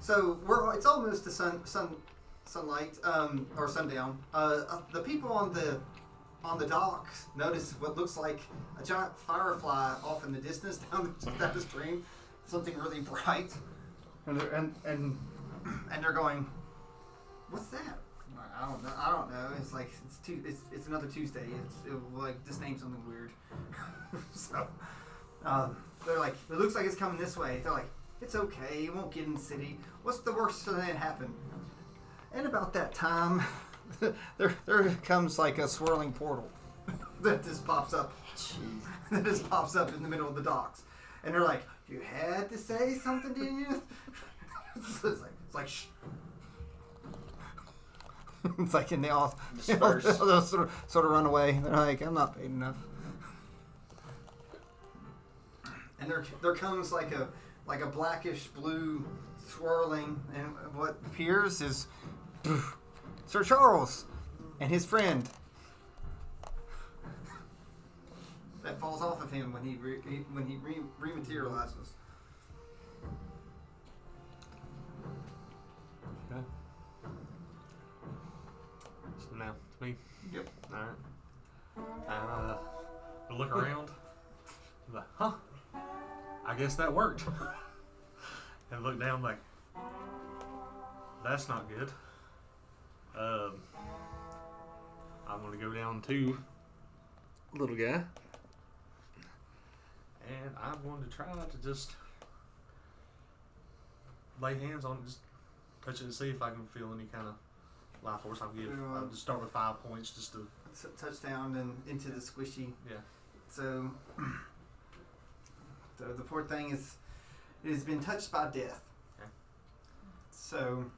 So it's almost the sunlight or sundown. The people on the docks notice what looks like a giant firefly off in the distance down the stream. Something really bright, and they're going, "What's that?" I don't know. It's like it's another Tuesday. Like just name something weird. So they're like, it looks like it's coming this way. They're like, it's okay. It won't get in the city. What's the worst that can happen? And about that time, there comes like a swirling portal that just pops up. Jeez. That just pops up in the middle of the docks, and they're like, "You had to say something, didn't you?" It's like shh. It's like, and they all disperse. They'll sort of run away. They're like, "I'm not paid enough." And there comes like a blackish blue swirling, and what appears is Sir Charles and his friend. That falls off of him when he rematerializes. Okay. So now it's me. Yep. Alright. I look around. I'm like, huh? I guess that worked. And look down like, that's not good. I'm gonna go down to little guy. And I'm going to try to just lay hands on it, just touch it and see if I can feel any kind of life force I'm getting. I'll just start with 5 points just to touchdown and into the squishy. Yeah. So the poor thing it has been touched by death. Okay. So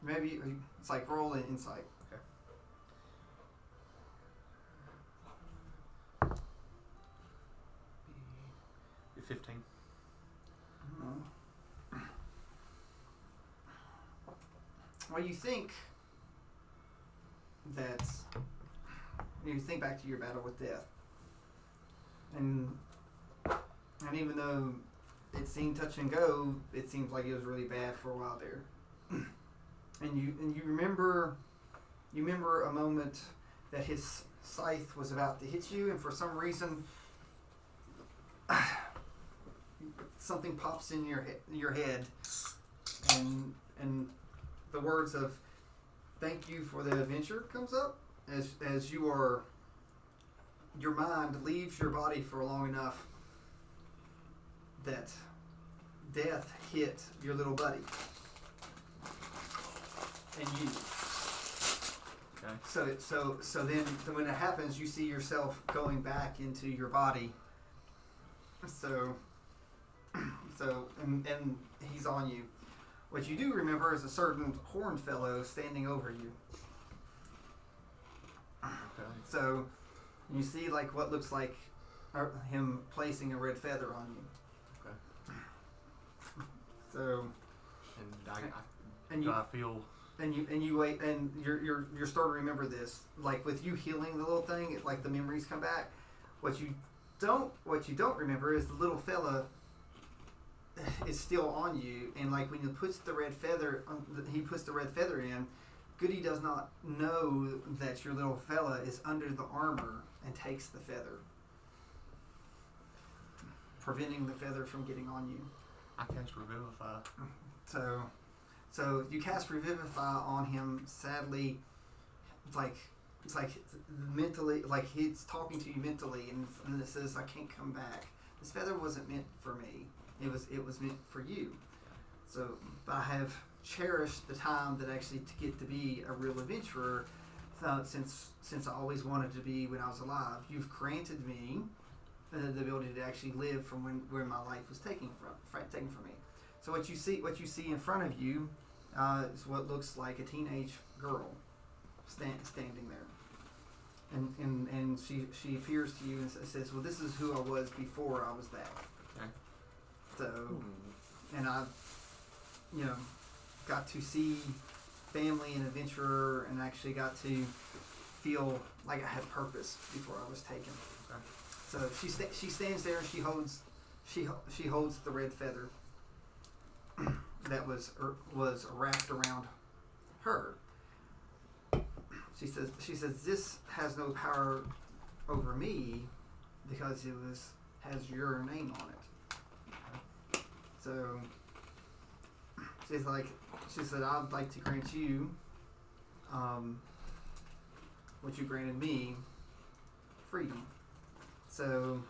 maybe it's like roll an insight. Okay. Be 15. Well, you think that you think back to your battle with death, and even though it seemed touch and go, it seems like it was really bad for a while there. And you remember a moment that his scythe was about to hit you, and for some reason something pops in your head, and the words of "thank you for the adventure" comes up as your mind leaves your body for long enough that death hit your little buddy and you. Okay. So then when it happens, you see yourself going back into your body. And he's on you. What you do remember is a certain horned fellow standing over you. Okay. So you see like what looks like him placing a red feather on you. Okay. So and I feel. And you wait, and you're starting to remember this. Like with you healing the little thing, like the memories come back. What you don't remember is the little fella is still on you, and like when he puts the red feather in. Goody does not know that your little fella is under the armor and takes the feather, preventing the feather from getting on you. I cast Revivify. So you cast Revivify on him. Sadly, it's like mentally, like he's talking to you mentally, and it says, "I can't come back. This feather wasn't meant for me. It was meant for you. So I have cherished the time that actually to get to be a real adventurer since I always wanted to be when I was alive. You've granted me the ability to actually live from where my life was taken from me. So what you see in front of you is what looks like a teenage girl standing there, and she appears to you and says, "Well, this is who I was before I was that." Okay. So, and I've got to see family and adventurer, and actually got to feel like I had purpose before I was taken. Okay. So she stands there and she holds the red feather, that was wrapped around her. She says, this has no power over me because has your name on it. So she said, I'd like to grant you what you granted me, freedom. So,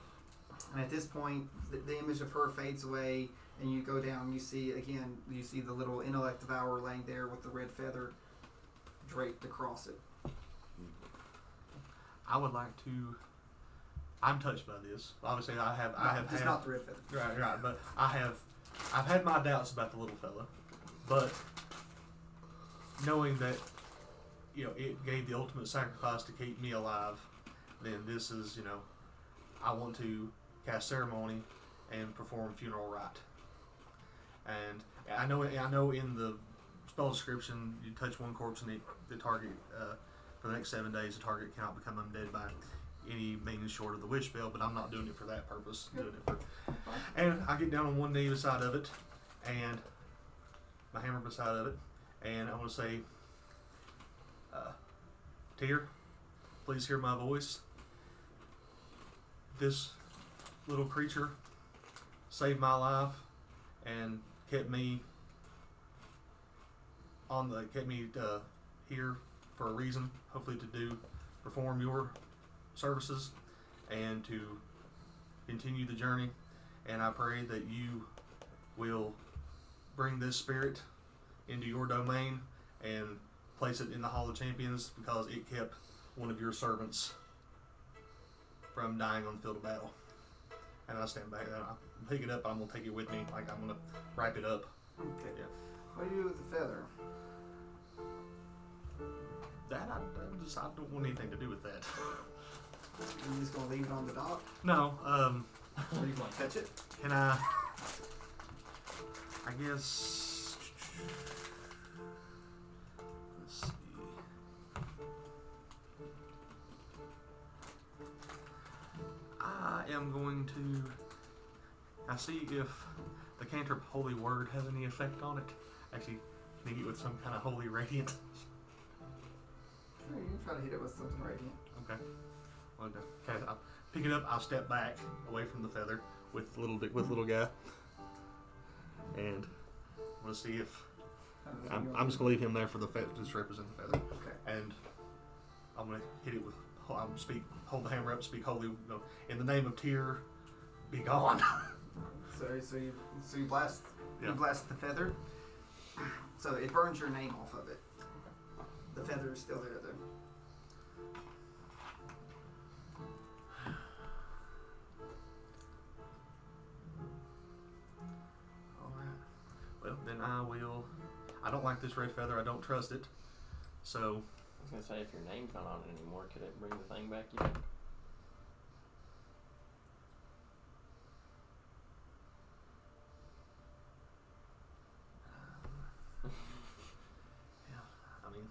and at this point, the image of her fades away, and you go down. You see the little intellect devourer laying there with the red feather draped across it. I would like to. I'm touched by this. Obviously, I have It's had, not the red feather. Right. But I've had my doubts about the little fella, but knowing that, it gave the ultimate sacrifice to keep me alive, then this is, I want to cast ceremony and perform funeral rite. And I know in the spell description, you touch one corpse and the target, for the next 7 days, the target cannot become undead by any means short of the wish spell, but I'm not doing it for that purpose. And I get down on one knee beside of it, and my hammer beside of it, and I want to say, Tyr, please hear my voice. This little creature saved my life and kept me here for a reason, hopefully to perform your services and to continue the journey. And I pray that you will bring this spirit into your domain and place it in the Hall of Champions, because it kept one of your servants from dying on the field of battle. And I stand back and I pick it up. I'm going to take it with me. Like, I'm going to wrap it up. Okay. Yeah. What do you do with the feather? That I don't want anything to do with that. You just gonna leave it on the dock? No. Or you gonna catch it? Can I guess. Let's see. I am going to. I see if the cantrip Holy Word has any effect on it. Actually, can you get with some kind of holy radiant? Sure, you can try to hit it with something radiant. Okay. Well, okay. I'll pick it up. I'll step back away from the feather with little guy, and we'll see if I'm just gonna leave him there for the feather, just represent the feather. Okay. And I'm gonna hit it with. Hold the hammer up, speak holy. In the name of Tyr, be gone. So you blast. Yeah. You blast the feather. So it burns your name off of it. The feather is still there, though. Alright. Well, then I will. I don't like this red feather. I don't trust it. So. I was going to say, if your name's not on it anymore, could it bring the thing back yet? Yeah, I mean.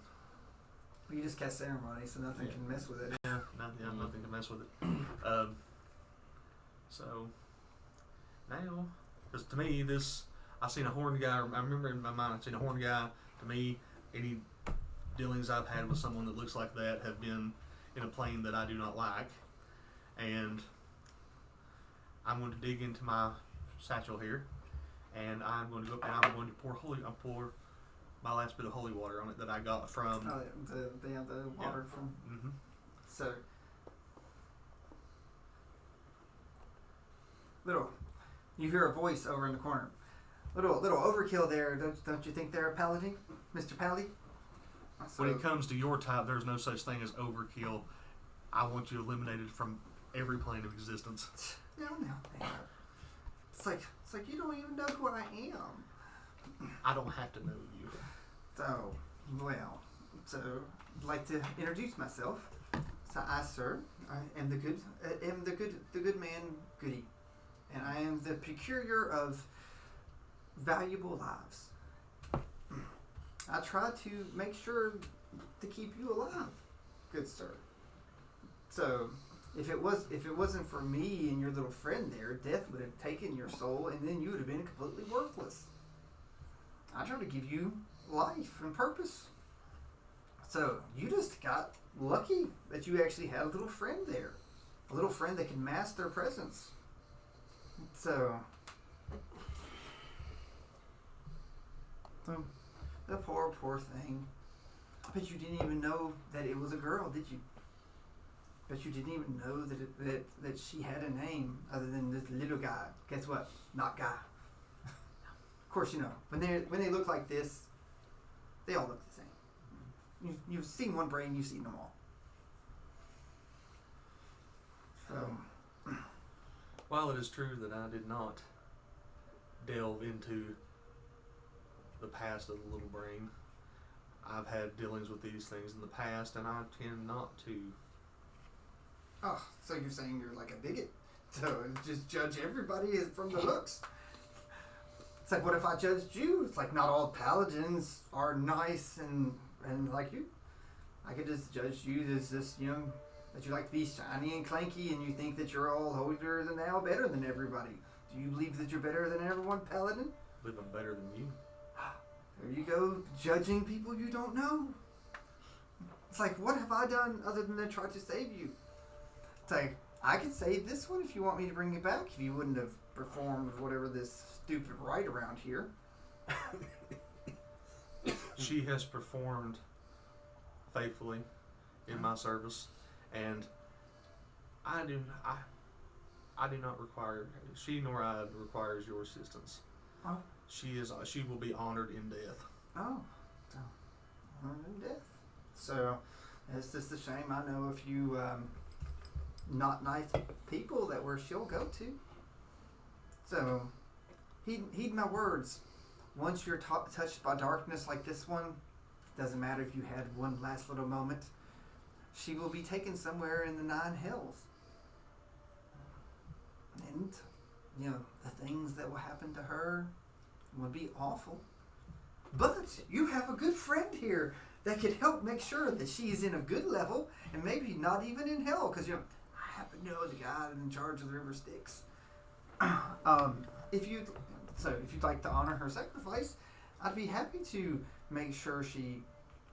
You just cast ceremony, so nothing can mess with it. Yeah, nothing to mess with it. So now, because to me, I seen a horned guy. I remember in my mind, I seen a horned guy. To me, any dealings I've had with someone that looks like that have been in a plane that I do not like. And I'm going to dig into my satchel here, and I'm going to go up and I'm going to pour my last bit of holy water on it that I got from. Oh, the water from. Mm-hmm. So. You hear a voice over in the corner. Little overkill there. Don't you think they're a paladin, Mr. Pally? So, When it comes to your type, there's no such thing as overkill. I want you eliminated from every plane of existence. No. It's like you don't even know who I am. I don't have to know you. So, I'd like to introduce myself. So, I am the good man, Goody, and I am the procurer of valuable lives. I try to make sure to keep you alive, good sir. So, if it wasn't for me and your little friend there, death would have taken your soul, and then you would have been completely worthless. try to give you life and purpose. So you just got lucky that you actually had a little friend there. A little friend that can mask their presence. So the poor thing. I bet you didn't even know that it was a girl, did you? But you didn't even know that she had a name other than this little guy. Guess what? Not guy. Of course, you know when they look like this, they all look the same. You've seen one brain, you've seen them all. So, while it is true that I did not delve into the past of the little brain, I've had dealings with these things in the past, and I tend not to. Oh, so you're saying you're like a bigot? So just judge everybody from the looks? It's like, what if I judged you? It's like, not all paladins are nice and like you. I could just judge you as this, you know, that you like to be shiny and clanky, and you think that you're all holier than thou, better than everybody. Do you believe that you're better than everyone, paladin? I believe I'm better than you. There you go, judging people you don't know. It's like, what have I done other than to try to save you? It's like, I could save this one if you want me to bring it back, if you wouldn't have performed whatever this stupid rite around here. She has performed faithfully in my service, and I do not require, she nor I requires your assistance. Oh. She will be honored in death. Oh, so honored in death. So it's just a shame. I know a few not nice people that where she'll go to. So heed my words. Once you're touched by darkness like this one, doesn't matter if you had one last little moment, she will be taken somewhere in the 9 hells. And, you know, the things that will happen to her would be awful. But you have a good friend here that could help make sure that she's in a good level and maybe not even in hell. Because, you know, I happen to know the guy in charge of the River Styx. If you'd like to honor her sacrifice, I'd be happy to make sure she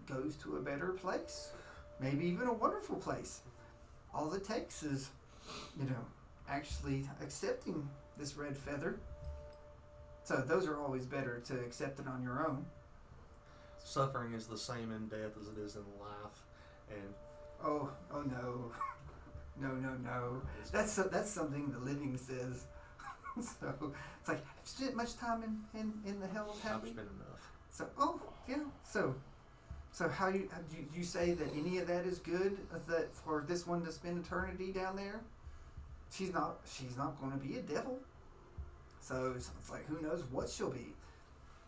goes to a better place. Maybe even a wonderful place. All it takes is, you know, actually accepting this red feather. So those are always better to accept it on your own. Suffering is the same in death as it is in life, and oh no, no. That's something the living says. So it's like, I've spent much time in the hells, have I've we? spent enough. So yeah. So how do you say that any of that is good? That for this one to spend eternity down there? She's not going to be a devil. So it's like, who knows what she'll be,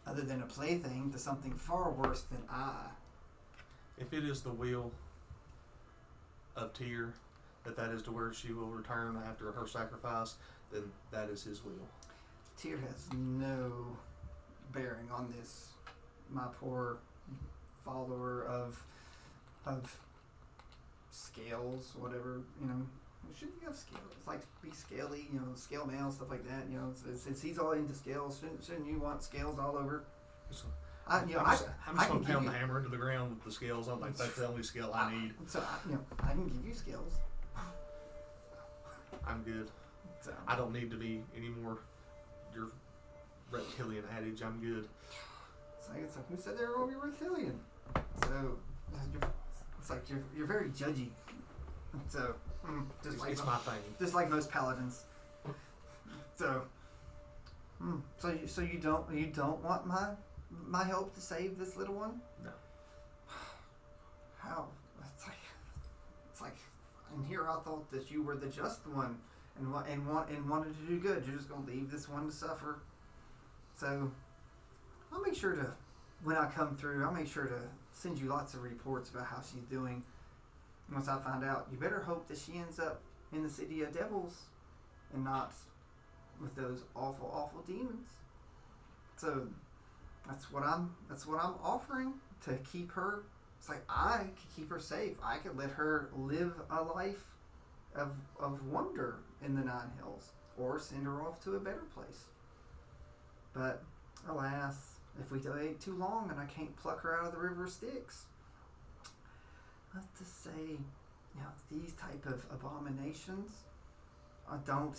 other than a plaything to something far worse than I. If it is the will of Tyr that is to where she will return after her sacrifice, then that is his will. Tyr has no bearing on this, my poor follower of scales, whatever, you know. Shouldn't you have scales? It's like be scaly, you know, scale mail, stuff like that. You know, since he's all into scales, shouldn't you want scales all over? I'm just going to pound the hammer into the ground with the scales. I'm like, that's the only scale I need. So I can give you scales. I'm good. So I don't need to be any more your reptilian adage. I'm good. It's like who said they were going to be reptilian? So it's like you're very judgy. So It's my thing. Just like most paladins. So you don't want my help to save this little one? No. How? It's like in here I thought that you were the just one and wanted to do good. You're just gonna leave this one to suffer. So I'll make sure to, when I come through, I'll make sure to send you lots of reports about how she's doing. Once I find out, you better hope that she ends up in the city of devils and not with those awful, awful demons. So that's what I'm offering to keep her. It's like I could keep her safe. I could let her live a life of wonder in the 9 hills, or send her off to a better place. But alas, if we wait too long and I can't pluck her out of the river of Styx, let's just say, these type of abominations don't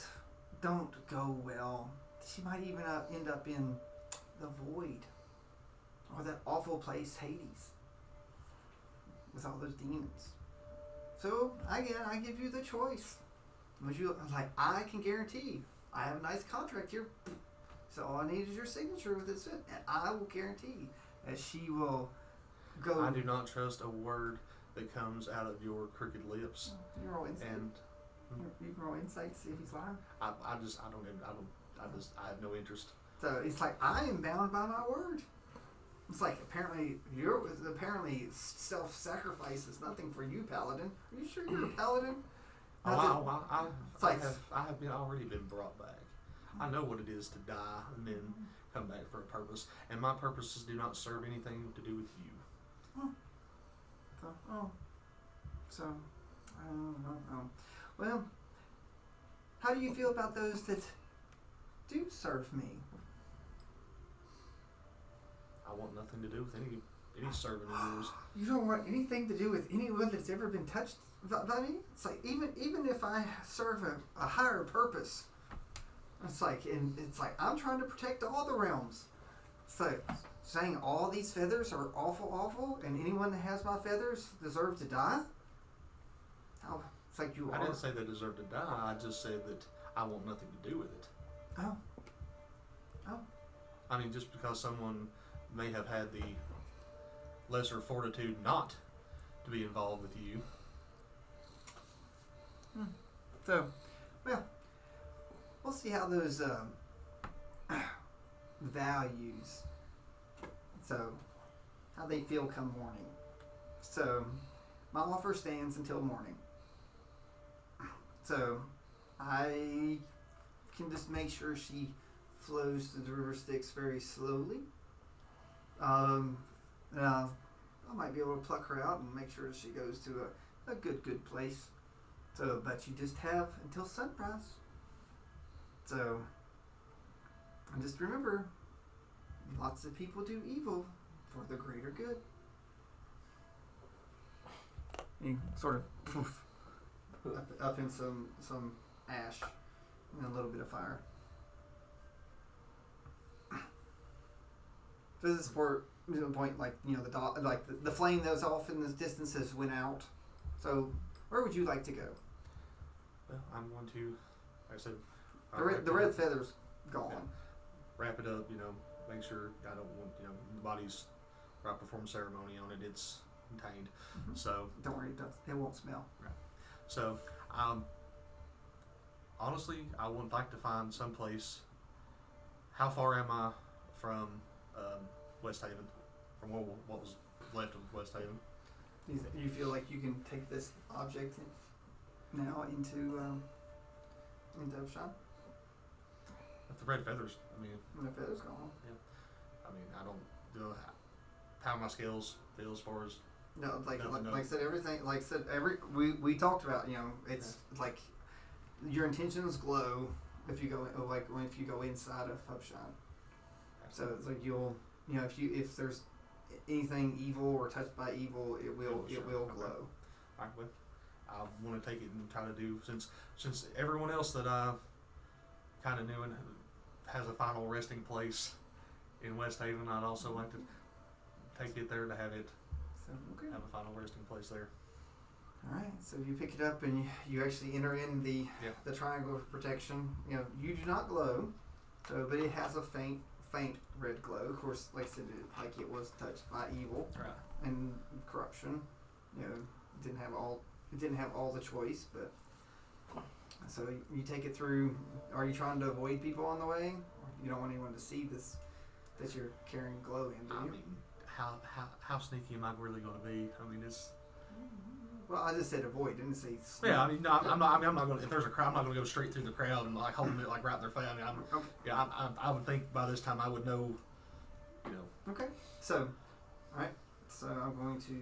go well. She might even end up in the void, or that awful place Hades, with all those demons. So again, I give you the choice. Would you like? I can guarantee. I have a nice contract here. So all I need is your signature with it, and I will guarantee that she will go. I do not trust a word that comes out of your crooked lips. You roll insight. And you can roll insight to see if he's lying. I have no interest. So it's like, I am bound by my word. It's like, apparently self-sacrifice is nothing for you, Paladin. Are you sure you're a Paladin? I have already been brought back. I know what it is to die and then come back for a purpose. And my purposes do not serve anything to do with you. So, I don't know. Well, how do you feel about those that do serve me? I want nothing to do with any servant of yours. You don't want anything to do with anyone that's ever been touched by me? It's like, even if I serve a higher purpose, it's like I'm trying to protect all the realms. So saying all these feathers are awful, and anyone that has my feathers deserve to die? Oh, it's like you are. I didn't say they deserve to die. I just said that I want nothing to do with it. Oh. I mean, just because someone may have had the lesser fortitude not to be involved with you. So, well, we'll see how those values, so how they feel come morning. So, my offer stands until morning. So, I can just make sure she flows through the river Styx very slowly. I might be able to pluck her out and make sure she goes to a good place. So, but you just have until sunrise. So, and just remember, lots of people do evil for the greater good. You sort of poof, up in some ash and a little bit of fire. So this is for the point, like, the flame that was off in the distance has went out. So where would you like to go? Well, I'm going to, like I said, The red feather's gone. Yeah. Wrap it up, make sure I don't want, the body's right before the ceremony on it, it's contained. Mm-hmm. So don't worry, it won't smell. Right. So, honestly, I would like to find some place. How far am I from West Haven? From what was left of West Haven? You feel like you can take this object now into Upshot? If the red feathers, When the feather's gone. I don't know how my scales feel as far as. No, like I said, everything. Like I said, we talked about. It's like your intentions glow if you go if you go inside of Upshot. So it's like if there's anything evil or touched by evil, it will glow. All right, well, I want to take it and try to do since everyone else that I kind of knew and has a final resting place in West Haven, I'd also like to take it there to have it have a final resting place there. All right, so you pick it up and you actually enter in the triangle of protection. You do not glow, but it has a faint red glow. Of course, like I said, it was touched by evil and corruption. It didn't have all the choice, but so you take it through. Are you trying to avoid people on the way? You don't want anyone to see this that you're carrying glow in, do you? How sneaky am I really going to be? It's. Well, I just said avoid, didn't say. Sneak. Yeah, no, I'm not going. If there's a crowd, I'm not going to go straight through the crowd and holding it right in their face. I would think by this time I would know. Okay, so, all right, so I'm going to